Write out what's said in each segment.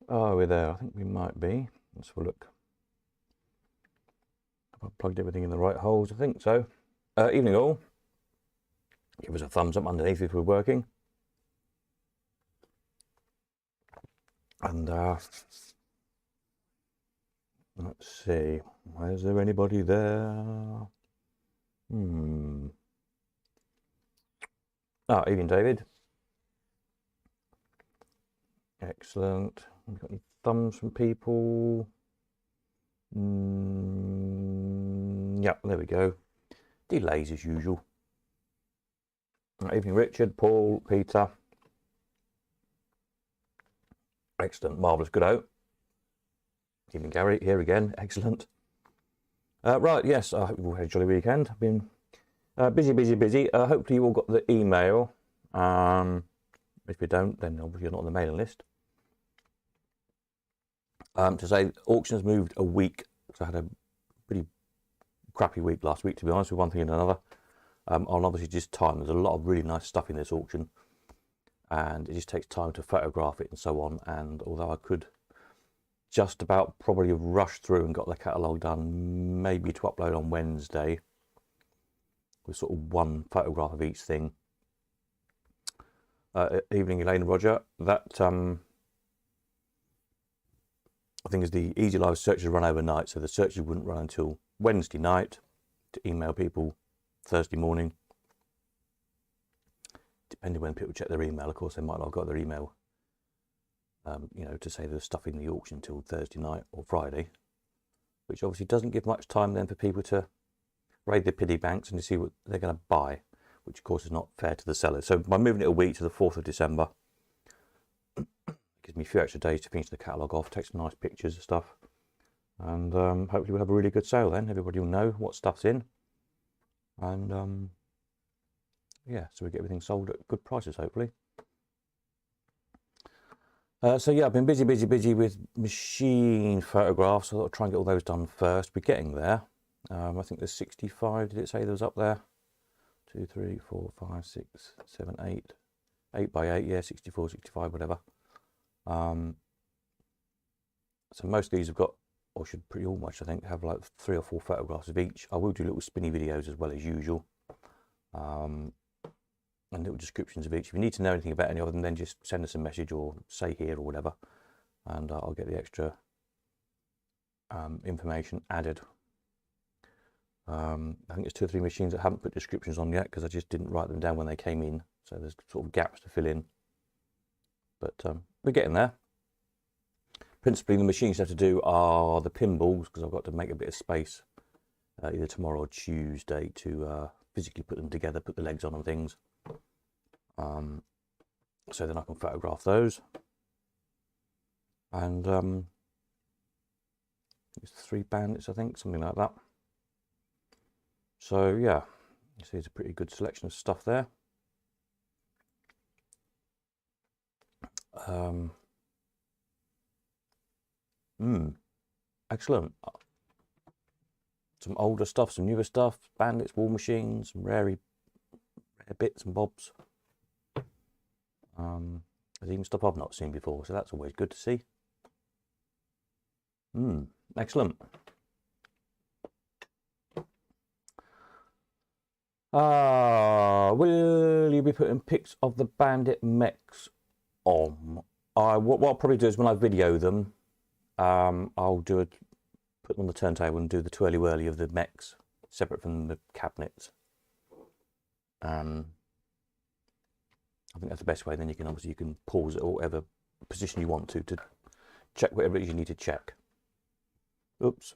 Are we there? I think we might be. Let's have a look. Have I plugged everything in the right holes? I think so. Evening all. Give us a thumbs up underneath if we're working. And let's see. Is there anybody there? Ah, evening, David. Excellent. Have we got any thumbs from people? Yeah, there we go. Delays as usual. Evening, Richard, Paul, Peter. Excellent, marvellous, good out. Evening, Gary, here again, excellent. Right, yes, I hope you've all had a jolly weekend. I've been busy. Hopefully you all got the email. If you don't, then obviously you're not on the mailing list. To say auction has moved a week, because I had a pretty crappy week last week, to be honest, with one thing and another. On obviously just time. There's a lot of really nice stuff in this auction, and it just takes time to photograph it and so on. And although I could just about probably have rushed through and got the catalogue done, maybe to upload on Wednesday, with sort of one photograph of each thing. Evening, Elaine and Roger. That I think is the Easy Live searches run overnight, so the searches wouldn't run until Wednesday night to email people Thursday morning. Depending when people check their email, of course, they might not have got their email, you know, to say there's stuff in the auction until Thursday night or Friday, which obviously doesn't give much time then for people to raid their piggy banks and to see what they're going to buy, which of course is not fair to the sellers. So by moving it a week to the 4th of December, gives me a few extra days to finish the catalogue off, take some nice pictures and stuff, and hopefully we'll have a really good sale then. Everybody will know what stuff's in, and yeah, so we get everything sold at good prices, hopefully. So yeah, I've been busy with machine photographs. So I'll try and get all those done first. We're getting there. I think there's 65. Did it say there was up there? 2, 3, 4, 5, 6, 7, 8. 8 by 8. Yeah, 64, 65, whatever. So most of these have got, or should pretty much, I think, have like 3 or 4 photographs of each. I will do little spinny videos as well as usual. And little descriptions of each. If you need to know anything about any of them, then just send us a message or say here or whatever, and I'll get the extra information added. I think there's 2 or 3 machines that haven't put descriptions on yet because I just didn't write them down when they came in, so there's sort of gaps to fill in, but we're getting there. Principally the machines I have to do are the pinballs, because I've got to make a bit of space either tomorrow or Tuesday to physically put them together, put the legs on and things. So then I can photograph those, and it's 3 bandits, I think, something like that. So yeah, you see, it's a pretty good selection of stuff there. Excellent. Some older stuff, some newer stuff, bandits, war machines, some rare bits and bobs. There's even stuff I've not seen before, so that's always good to see. Excellent. Will you be putting pics of the bandit mechs on? What I'll probably do is when I video them, I'll put them on the turntable and do the twirly whirly of the mechs separate from the cabinets. I think that's the best way. Then you can obviously pause it or whatever position you want to check whatever it is you need to check. Oops.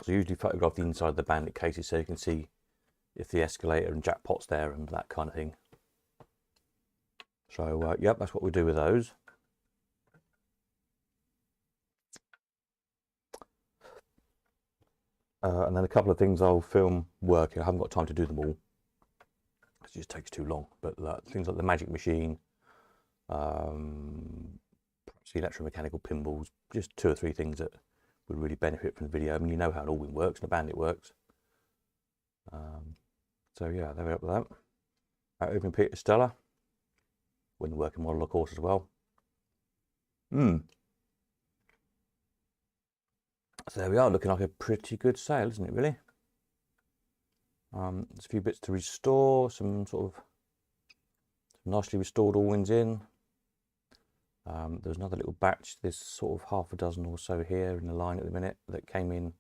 So I usually photograph the inside of the bandit cases so you can see if the escalator and jackpot's there and that kind of thing. So yep, that's what we do with those. And then a couple of things I'll film working. I haven't got time to do them all. It just takes too long. But things like the magic machine, perhaps the electromechanical pinballs, just 2 or 3 things that would really benefit from the video. I mean, you know how an Allwyn works and a bandit works. So yeah, there we are with that. Open Peter Stella, when the working model, of course, as well. So there we are, looking like a pretty good sale, isn't it, really? There's a few bits to restore, some sort of nicely restored Allwins in. There's another little batch, there's sort of half a dozen or so here in the line at the minute that came in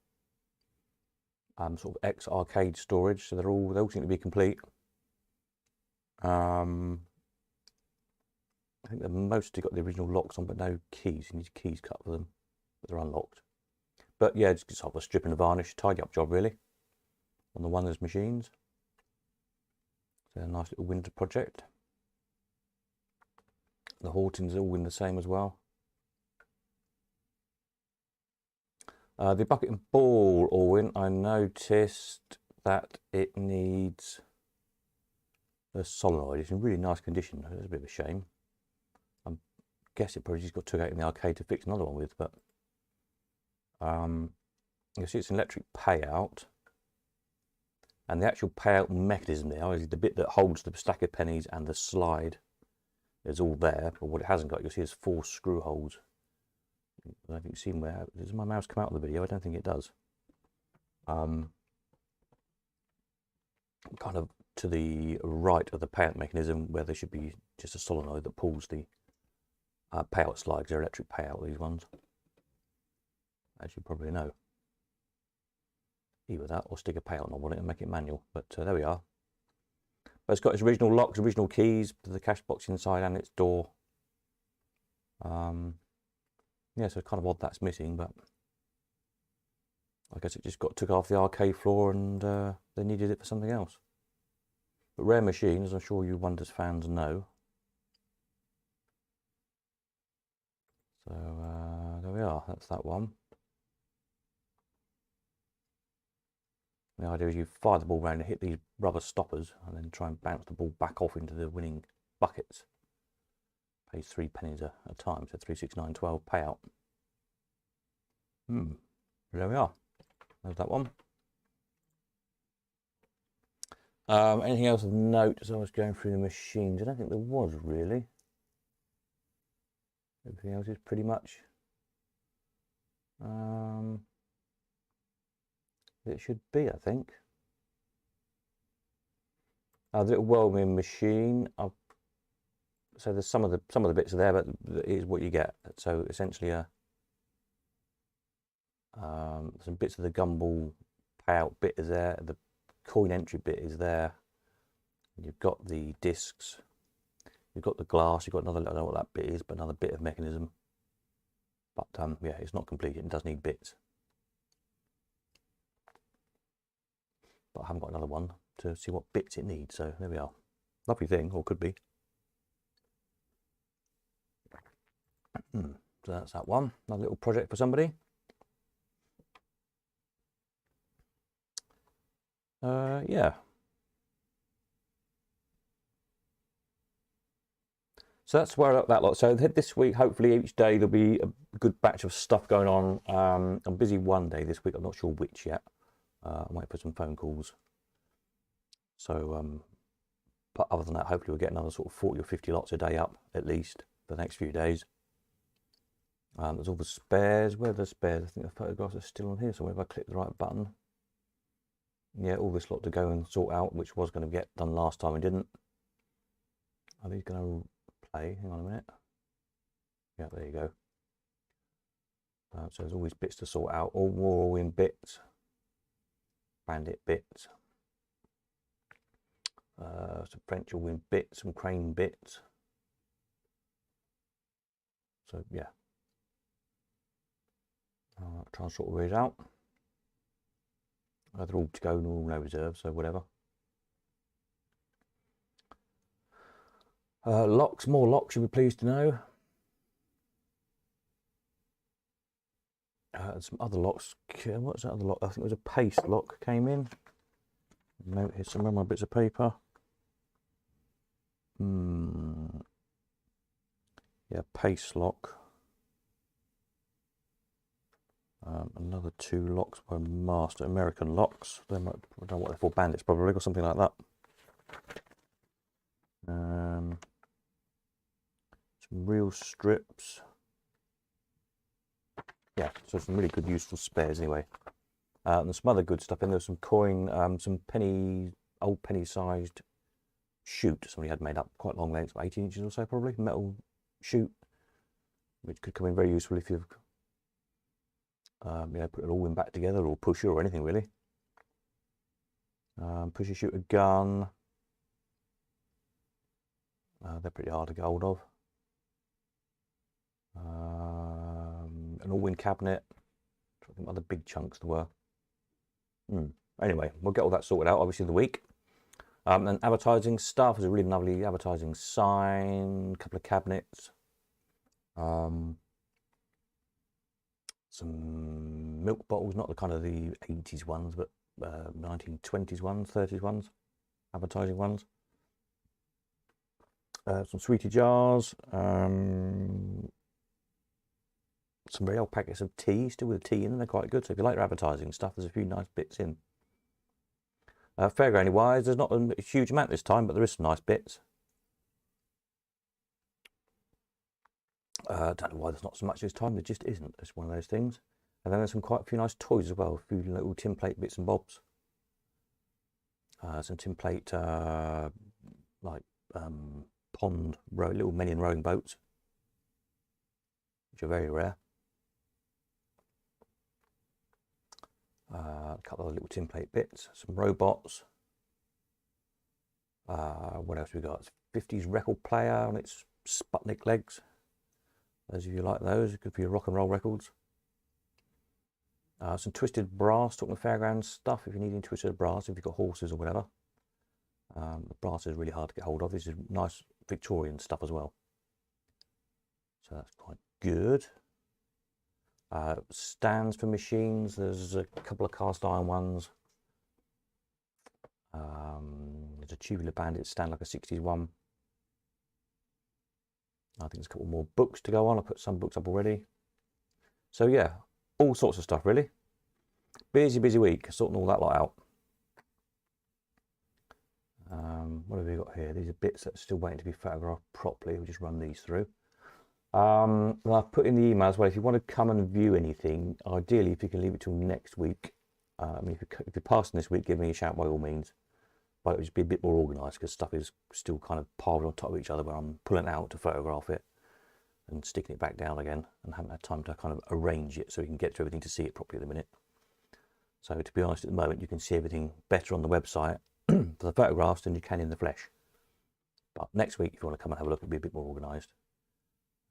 sort of ex-arcade storage, so they all seem to be complete. I think they've mostly got the original locks on, but no keys. You need keys cut for them, but they're unlocked. But yeah, just sort of a strip and a varnish, tidy up job really on the one of those machines. So a nice little winter project. The Hortons are all in the same as well. The bucket and ball Allwin, I noticed that it needs a solenoid. It's in really nice condition. It's a bit of a shame. I guess it probably just got took out in the arcade to fix another one with, but you see it's an electric payout, and the actual payout mechanism there is the bit that holds the stack of pennies and the slide is all there, but what it hasn't got, you'll see there's 4 screw holes. I don't think you've seen where, does my mouse come out of the video? I don't think it does. Kind of to the right of the payout mechanism, where there should be just a solenoid that pulls the payout slides. They're electric payout, these ones, as you probably know. Either that or stick a payout knob on it and make it manual, but there we are. But it's got its original locks, original keys to the cash box inside and its door. Yeah, so it's kind of odd that's missing, but I guess it just got took off the arcade floor and they needed it for something else. But rare machine, as I'm sure you Wonders fans know. So there we are, that's that one. The idea is you fire the ball around and hit these rubber stoppers and then try and bounce the ball back off into the winning buckets. Pays 3 pennies a time, so 3, 6, 9, 12 payout. There we are. There's that one. Anything else of note as I was going through the machines? I don't think there was really. Everything else is pretty much it should be, I think. The little Whirlwind machine. So there's some of the bits are there, but it is what you get. So essentially, some bits of the gumball payout bit is there. The coin entry bit is there. You've got the discs. You've got the glass. You've got another. I don't know what that bit is, but another bit of mechanism. But yeah, it's not complete. It does need bits. But I haven't got another one to see what bits it needs. So there we are. Lovely thing, or could be. So that's that one. Another little project for somebody. Yeah. So that's where that lot. So this week, hopefully each day there'll be a good batch of stuff going on. I'm busy one day this week. I'm not sure which yet. I might put some phone calls. So, but other than that, hopefully we'll get another sort of 40 or 50 lots a day up at least for the next few days. There's all the spares. Where are the spares? I think the photographs are still on here somewhere if I click the right button. Yeah, all this lot to go and sort out, which was going to get done last time and didn't. Are these going to play? Hang on a minute. Yeah, there you go. So there's always bits to sort out. All more all in bits. Bandit bits. Some French all in bits, some crane bits. So yeah. I'll try and sort all these out. They're all to go, no reserve, so whatever. Locks, more locks, you'll be pleased to know. Some other locks. What's that other lock? I think it was a paste lock came in. Here's some of my bits of paper. Yeah, paste lock. Another 2 locks by Master, American locks. They might, I don't know what they're for, Bandits probably, or something like that. Some real strips. yeah, so some really good, useful spares anyway. And there's some other good stuff in there. Some coin, some old penny-sized chute somebody had made up, quite long lengths, 18 inches or so probably, metal chute, which could come in very useful if you've put it all in back together, or pusher or anything really. Pusher, shooter, gun. They're pretty hard to get hold of. An all-in cabinet. I think other big chunks there were. Anyway, we'll get all that sorted out obviously in the week. And advertising stuff. There's a really lovely advertising sign, a couple of cabinets, some milk bottles, not the kind of the 80s ones, but 1920s ones, 30s ones, advertising ones. Some sweetie jars, some very old packets of tea, still with tea in them. They're quite good. So if you like your advertising stuff, there's a few nice bits in. Fairground wise, there's not a huge amount this time, but there is some nice bits. Don't know why there's not so much this time. There just isn't. It's one of those things. And then there's quite a few nice toys as well. A few little tin plate bits and bobs. Some tin plate pond little minion rowing boats, which are very rare. A couple of little tin plate bits, some robots. What else we got? 50s record player on its Sputnik legs. Those of you like those, good for your rock and roll records. Some twisted brass, talking fairground stuff. If you're needing twisted brass, if you've got horses or whatever. The brass is really hard to get hold of. This is nice Victorian stuff as well. So that's quite good. Stands for machines. There's a couple of cast iron ones. There's a Tubular Bandit stand, like a 60s one. I think there's a couple more books to go on. I put some books up already. So yeah, all sorts of stuff really. Busy week, sorting all that lot out. What have we got here? These are bits that are still waiting to be photographed properly. We'll just run these through. And I've put in the email as well, if you want to come and view anything, ideally if you can leave it till next week. I mean, if you're passing this week, give me a shout by all means. But it would just be a bit more organised, because stuff is still kind of piled on top of each other where I'm pulling it out to photograph it and sticking it back down again, and haven't had time to kind of arrange it so we can get to everything to see it properly at the minute. So to be honest, at the moment you can see everything better on the website for the photographs than you can in the flesh. But next week, if you want to come and have a look, it'll be a bit more organised.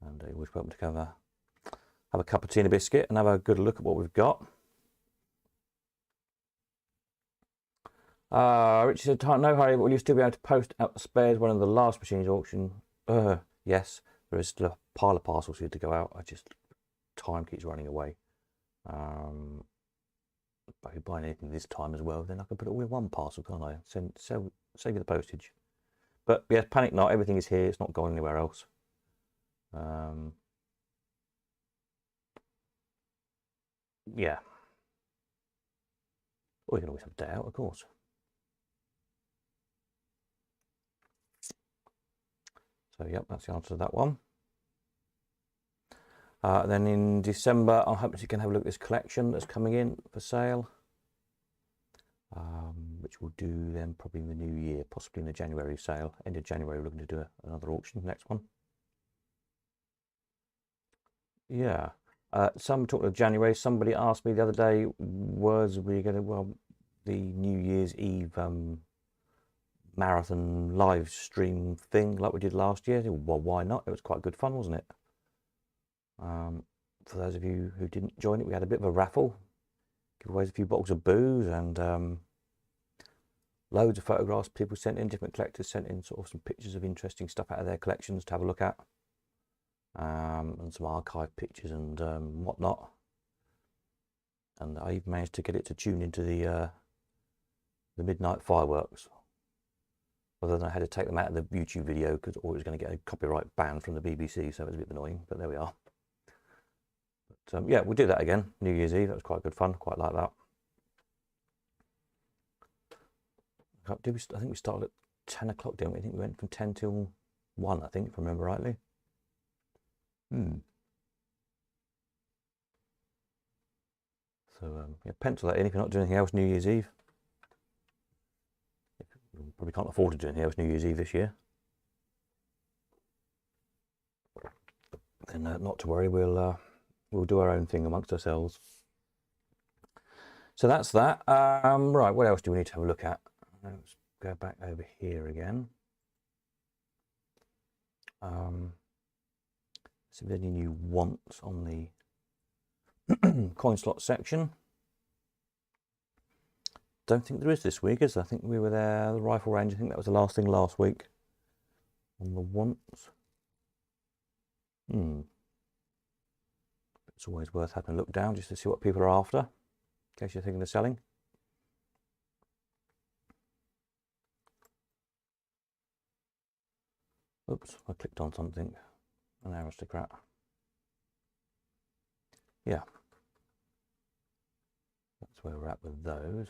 And you're always welcome to come have a cup of tea and a biscuit and have a good look at what we've got. Richie said, no hurry, but will you still be able to post out the spares one of the last machines auction? Yes, there is still a pile of parcels here to go out. Time keeps running away. But if you're buying anything this time as well, then I can put it all in one parcel, can't I? Save you the postage. But yeah, panic not, everything is here, it's not going anywhere else. Yeah. Or you can always have a day out, of course. So yep, that's the answer to that one. Then in December, I'm hoping you can have a look at this collection that's coming in for sale, which we'll do then probably in the new year, possibly in the January sale. End of January, we're looking to do another auction, next one. Yeah. Some talking of January, somebody asked me the other day, was we going to, well, the New Year's Eve marathon live stream thing like we did last year? Well, why not? It was quite good fun, wasn't it? For those of you who didn't join it, we had a bit of a raffle, give away a few bottles of booze, and loads of photographs people sent in, different collectors sent in sort of some pictures of interesting stuff out of their collections to have a look at, and some archive pictures and whatnot. And I even managed to get it to tune into the midnight fireworks. Although then I had to take them out of the YouTube video because or it was going to get a copyright ban from the BBC, so it was a bit annoying, but there we are. But yeah, we'll do that again, New Year's Eve. That was quite good fun, quite like that. I think we started at 10 o'clock, didn't we? I think we went from 10 till 1, I think, if I remember rightly. So yeah, pencil that in if you're not doing anything else New Year's Eve. You probably can't afford to do anything else New Year's Eve this year. Then not to worry, we'll do our own thing amongst ourselves. So that's that. Right, what else do we need to have a look at? Let's go back over here again. See if there's any new wants on the coin slot section. Don't think there is this week, is there? I think we were there, the rifle range, I think that was the last thing last week on the wants. It's always worth having a look down just to see what people are after, in case you're thinking of selling. Oops, I clicked on something. An aristocrat. Yeah. That's where we're at with those.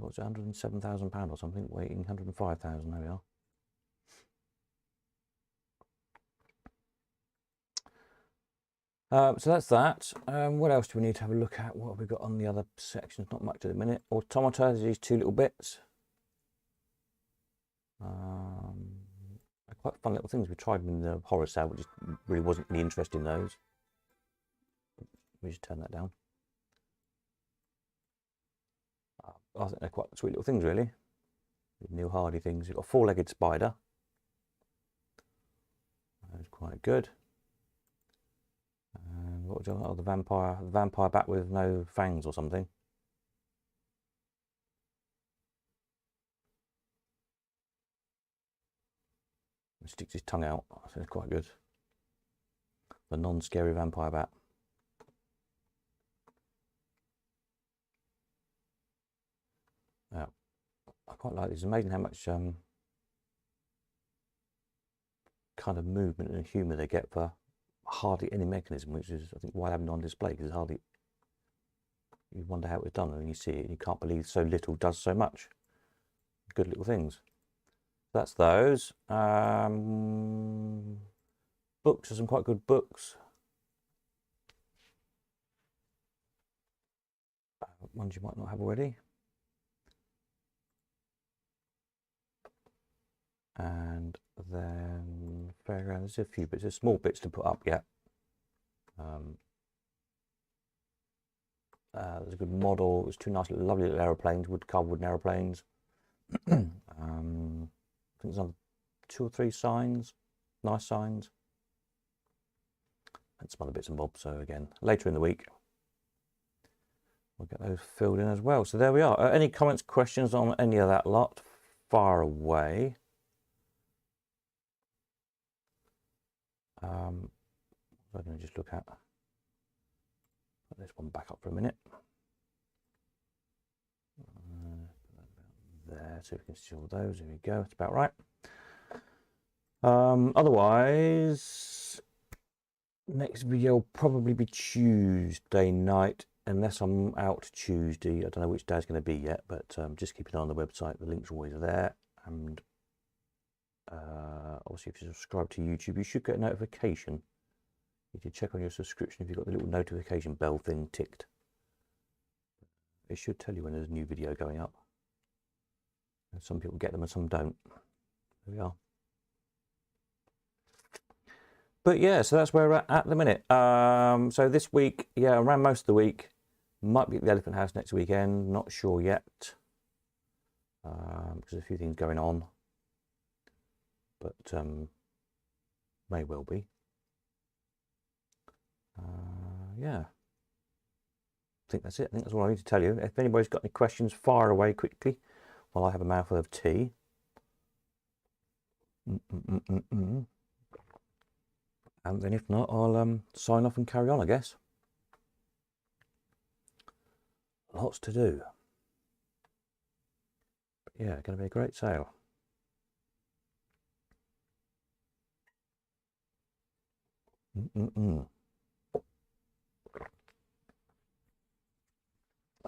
What's it, £107,000 or something, waiting 105,000, there we are. So that's that. What else do we need to have a look at? What have we got on the other sections? Not much at the minute. Automata, these two little bits. Quite fun little things. We tried them in the horror sale, but just really wasn't really interested in those. We just turn that down. I think they're quite sweet little things, really. Neil Hardy things. You've got a four-legged spider. That's quite good. What would you like? Oh, the vampire bat with no fangs or something. He sticks his tongue out. I think it's quite good. The non-scary vampire bat. Yeah, I quite like this. It's amazing how much kind of movement and humour they get for hardly any mechanism, which is, I think, why I have them on display, because it's hardly, you wonder how it was done, and you see it and you can't believe so little does so much. Good little things. That's those. Books, there's some quite good books. Ones you might not have already. And then fairground, there's a few bits, there's small bits to put up yet. There's a good model. There's two nice, lovely little aeroplanes, carved wooden aeroplanes. I think there's another 2 or 3 signs, nice signs, and some other bits and bobs. So again, later in the week, we'll get those filled in as well. So there we are. Any comments, questions on any of that lot? Far away. I'm going to just look at. Put this one back up for a minute. There, so we can see all those. There we go. It's about right. Otherwise, next video will probably be Tuesday night, unless I'm out Tuesday. I don't know which day it's going to be yet, but just keep an eye on the website. The links are always there. And obviously, if you subscribe to YouTube, you should get a notification. You should check on your subscription if you've got the little notification bell thing ticked. It should tell you when there's a new video going up. And some people get them and some don't. There we are. But yeah, so that's where we're at the minute. So this week, yeah, around most of the week, might be at the Elephant House next weekend. Not sure yet. Because there's a few things going on. But may well be. Yeah. I think that's it. I think that's all I need to tell you. If anybody's got any questions, fire away quickly while I have a mouthful of tea. And then if not, I'll sign off and carry on, I guess. Lots to do. But yeah, going to be a great sale.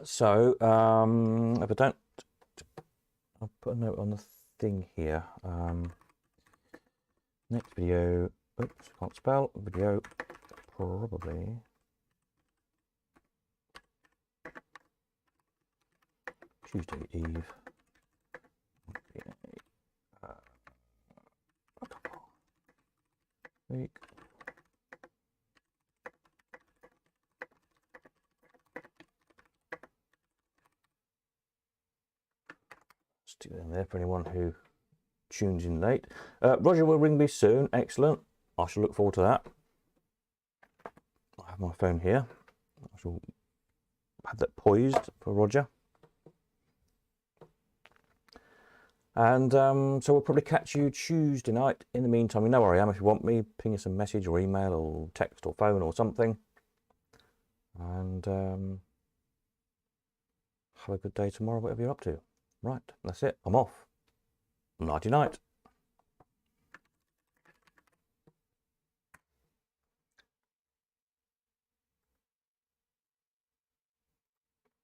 So, if I don't, I'll put a note on the thing here. Next video, oops, can't spell, video probably Tuesday Eve. Week. Stick it in there for anyone who tunes in late. Roger will ring me soon. Excellent. I shall look forward to that. I have my phone here. I shall have that poised for Roger. And so we'll probably catch you Tuesday night. In the meantime, you know where I am. If you want me, ping us a message or email or text or phone or something. And have a good day tomorrow, whatever you're up to. Right, that's it. I'm off. Nighty night.